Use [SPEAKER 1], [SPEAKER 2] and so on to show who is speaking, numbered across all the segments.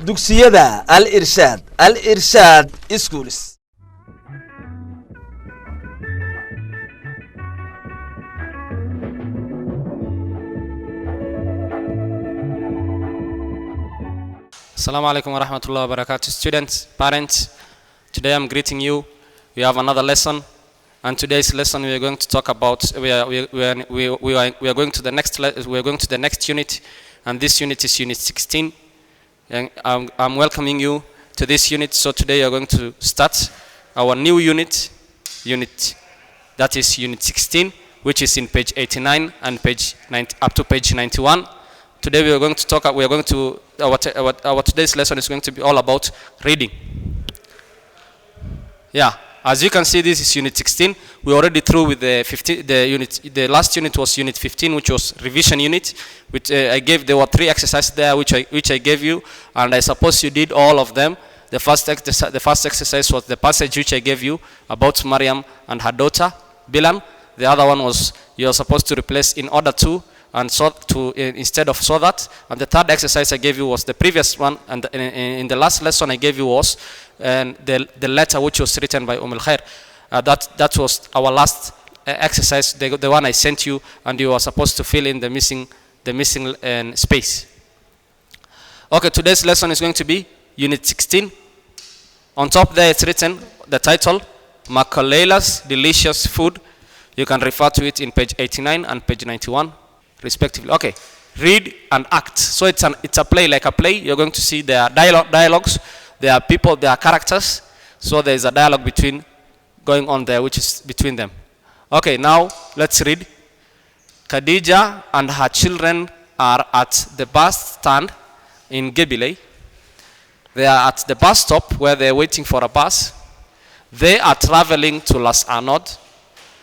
[SPEAKER 1] dugsiyada al irshaad schools.
[SPEAKER 2] Assalamu alaikum wa rahmatullahi wa barakatuh. Students, parents, today I'm greeting you. We have another lesson, and today's lesson we are going to talk about. We are going to the next unit, and this unit is unit 16. And I'm welcoming you to this unit. So today we are going to start our new unit that is unit 16, which is in page 89 and page 90 up to page 91. Today we are going to talk. Our today's lesson is going to be all about reading. Yeah, as you can see, this is unit 16. We already through with the 15. The last unit was unit 15, which was revision unit. Which I gave. There were 3 exercises there, which I gave you, and I suppose you did all of them. The first exercise was the passage which I gave you about Maryam and her daughter Bilan. The other one was you are supposed to replace in order to and so to instead of so that. And the third exercise I gave you was the previous one, and in the last lesson I gave you was the letter which was written by Khair. That was our last exercise, the one I sent you, and you are supposed to fill in the missing space. Okay, today's lesson is going to be unit 16. On top there it's written the title, Makalela's Delicious Food. You can refer to it in page 89 and page 91 respectively. Okay, read and act. So it's a play, like a play. You're going to see there are dialogues, there are people, there are characters. So there is a dialogue going on there, which is between them. Okay, now let's read. Khadija and her children are at the bus stand in Gebile. They are at the bus stop where they're waiting for a bus. They are traveling to Las Anod.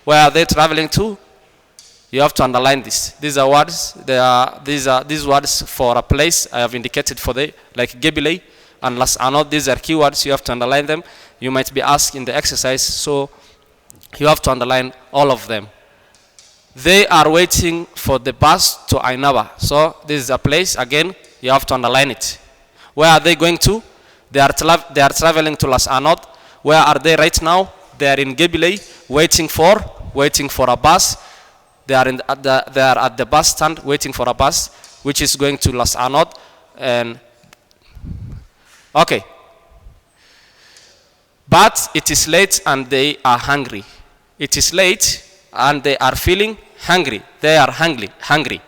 [SPEAKER 2] Where are they traveling to? You have to underline this. These are words. These words for a place I have indicated for like Gebile and Las Anod. These are keywords. You have to underline them. You might be asked in the exercise, so you have to underline all of them. They are waiting for the bus to Ainaba. So this is a place, again, you have to underline it. Where are they going to? They are traveling to Las Anod. Where are they right now? They are in Gebile, waiting for a bus. They are at the bus stand waiting for a bus, which is going to Las Anod. And okay. But it is late and they are hungry. It is late and they are feeling hungry. They are hungry.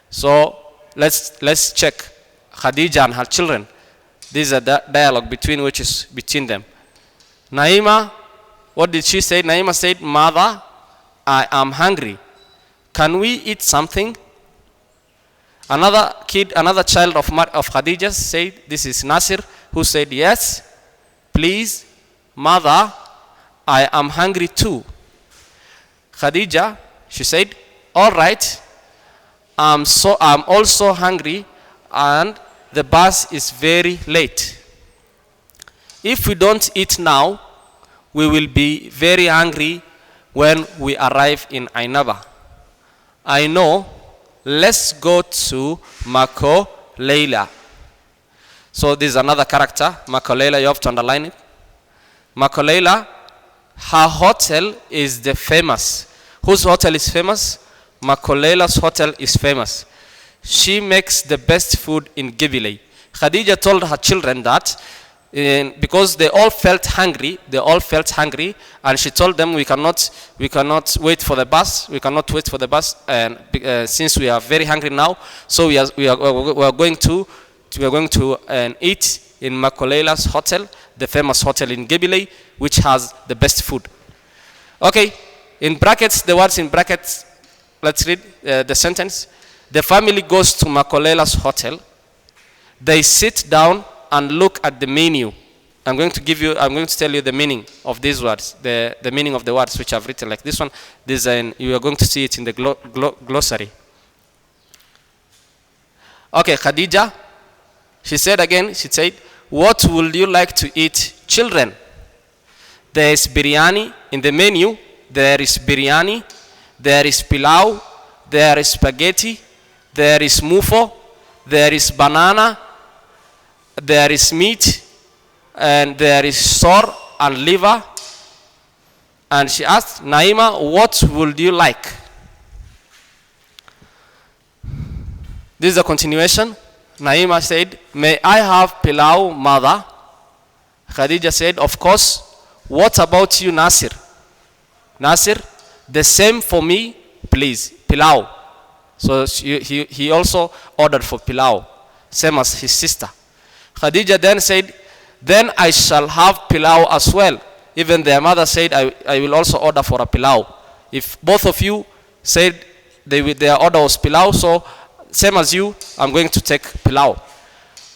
[SPEAKER 2] So let's check Khadija and her children. This is a dialogue between them. Naima, what did she say? Naima said, "Mother, I am hungry. Can we eat something?" Another child of Khadija said, this is Nasir, who said, "Yes, please, mother, I am hungry too." Khadija, she said, "All right, I'm also hungry and the bus is very late. If we don't eat now, we will be very hungry when we arrive in Ainaba. I know, let's go to Mako Leila." So this is another character, Mako Leila, you have to underline it. Mako Leila, her hotel is the famous. Whose hotel is famous? Mako Leila's hotel is famous. She makes the best food in Gebile. Khadija told her children that because they all felt hungry, and she told them we cannot wait for the bus. We cannot wait for the bus, and since we are very hungry now, so we are going to eat in Mako Leila's hotel, the famous hotel in Gebile, which has the best food. Okay, in brackets, the words in brackets. Let's read the sentence. The family goes to Mako Leila's hotel. They sit down and look at the menu. I'm going to tell you the meaning of these words, the meaning of the words which I've written, like this one. You are going to see it in the glossary. Okay, Khadija, she said, "What would you like to eat, children?" There is biryani in the menu. There is biryani. There is pilau. there is spaghetti, there is mufo, there is banana, there is meat, and there is sore and liver. And she asked, Naima, what would you like? This is a continuation. Naima said, may I have pilau, mother? Khadija said, of course. What about you, Nasir? Nasir, the same for me, please. Pilau. So he also ordered for pilau, same as his sister. Khadija then said, then I shall have pilau as well. Even their mother said, I will also order for a pilau. If both of you said their order was pilau, so same as you, I'm going to take pilau.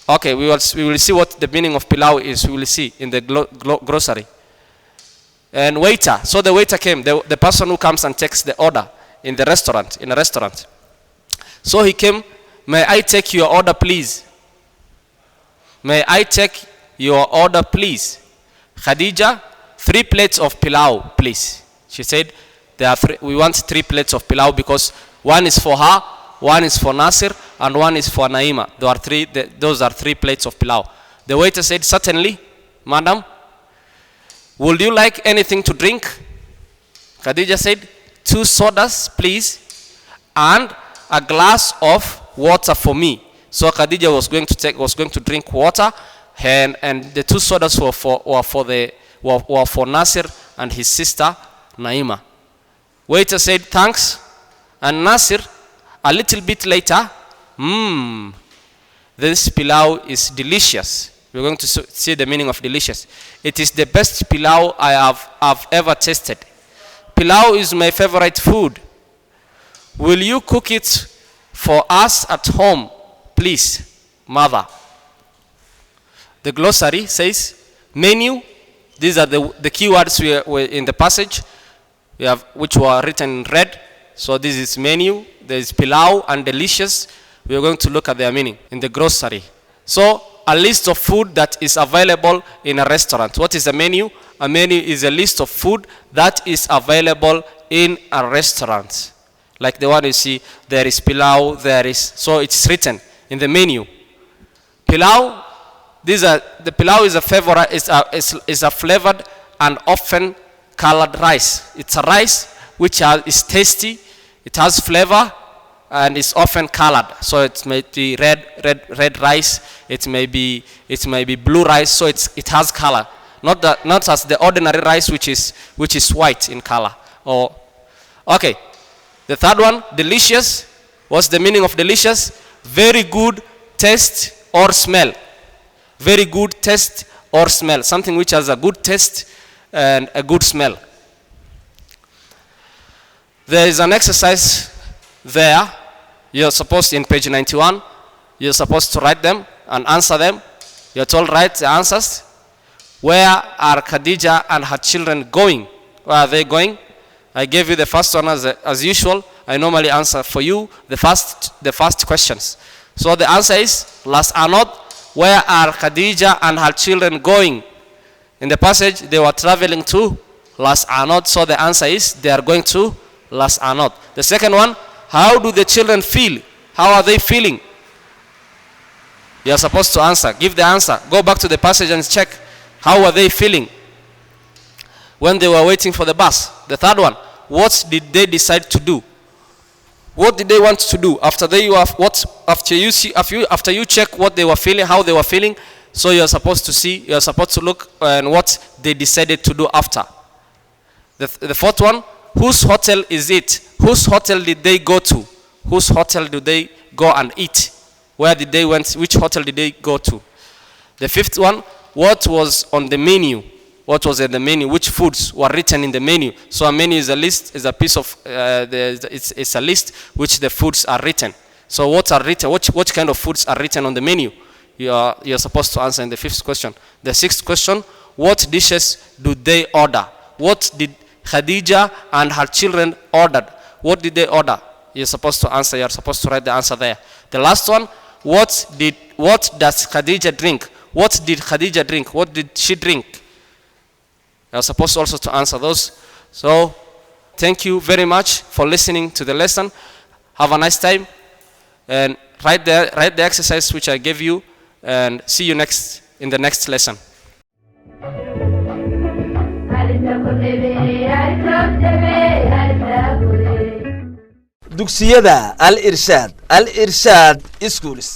[SPEAKER 2] Okay, we will see what the meaning of pilau is. We will see in the grocery. And waiter. So the waiter came, the person who comes and takes the order in a restaurant. So he came, may I take your order, please? May I take your order, please? Khadija, 3 plates of pilau, please. She said, we want 3 plates of pilau because one is for her, one is for Nasir, and one is for Naima. Those are 3 plates of pilau. The waiter said, certainly, madam. Would you like anything to drink? Khadija said, 2 sodas, please, and a glass of water for me. So Khadija was going to drink water, and the 2 sodas were for Nasir and his sister Naima. Waiter said, thanks. And Nasir, a little bit later, this pilau is delicious. We're going to see the meaning of delicious. It is the best pilau I have ever tasted. Pilau is my favorite food. Will you cook it for us at home, please, mother? The glossary says, menu. These are the keywords were in the passage, which were written in red. So this is menu, there is pilau and delicious. We are going to look at their meaning in the grocery. So a list of food that is available in a restaurant. What is a menu? A menu is a list of food that is available in a restaurant. Like the one you see, there is pilau, so it's written in the menu. Pilau, the pilau is a flavored and often colored rice. It's a rice which is tasty, it has flavor, and it's often colored. So it may be red rice, it may be blue rice, so it has color. Not as the ordinary rice which is white in color. Okay. The third one, delicious. What's the meaning of delicious? Very good taste or smell. Very good taste or smell. Something which has a good taste and a good smell. There is an exercise there. You're supposed, in page 91, you're supposed to write them and answer them. You're told write the answers. Where are Khadija and her children going? Where are they going? I gave you the first one as usual. I normally answer for you the first questions. So the answer is Las Anod. Where are Khadija and her children going? In the passage, they were traveling to Las Anod. So the answer is they are going to Las Anod. The second one, how do the children feel? How are they feeling? You are supposed to answer. Give the answer. Go back to the passage and check. How were they feeling when they were waiting for the bus? The third one, what did they decide to do? What did they want to do after you check what they were feeling, how they were feeling? So you are supposed to look and what they decided to do after. The fourth one, whose hotel is it? Whose hotel did they go to? Whose hotel did they go and eat? Where did they went? Which hotel did they go to? The fifth one, what was on the menu? What was in the menu? Which foods were written in the menu? So a menu is a list, is a piece of, it's a list which the foods are written. So what are written? What kind of foods are written on the menu? You're supposed to answer in the fifth question. The sixth question, what dishes do they order? What did Khadija and her children ordered? What did they order? You're supposed to answer. You're supposed to write the answer there. The last one, what does Khadija drink? What did Khadija drink? What did she drink? You're supposed also to answer those. So, thank you very much for listening to the lesson. Have a nice time, and write the exercise which I gave you, and see you in the next lesson.
[SPEAKER 1] dugsiyada al irshaad schools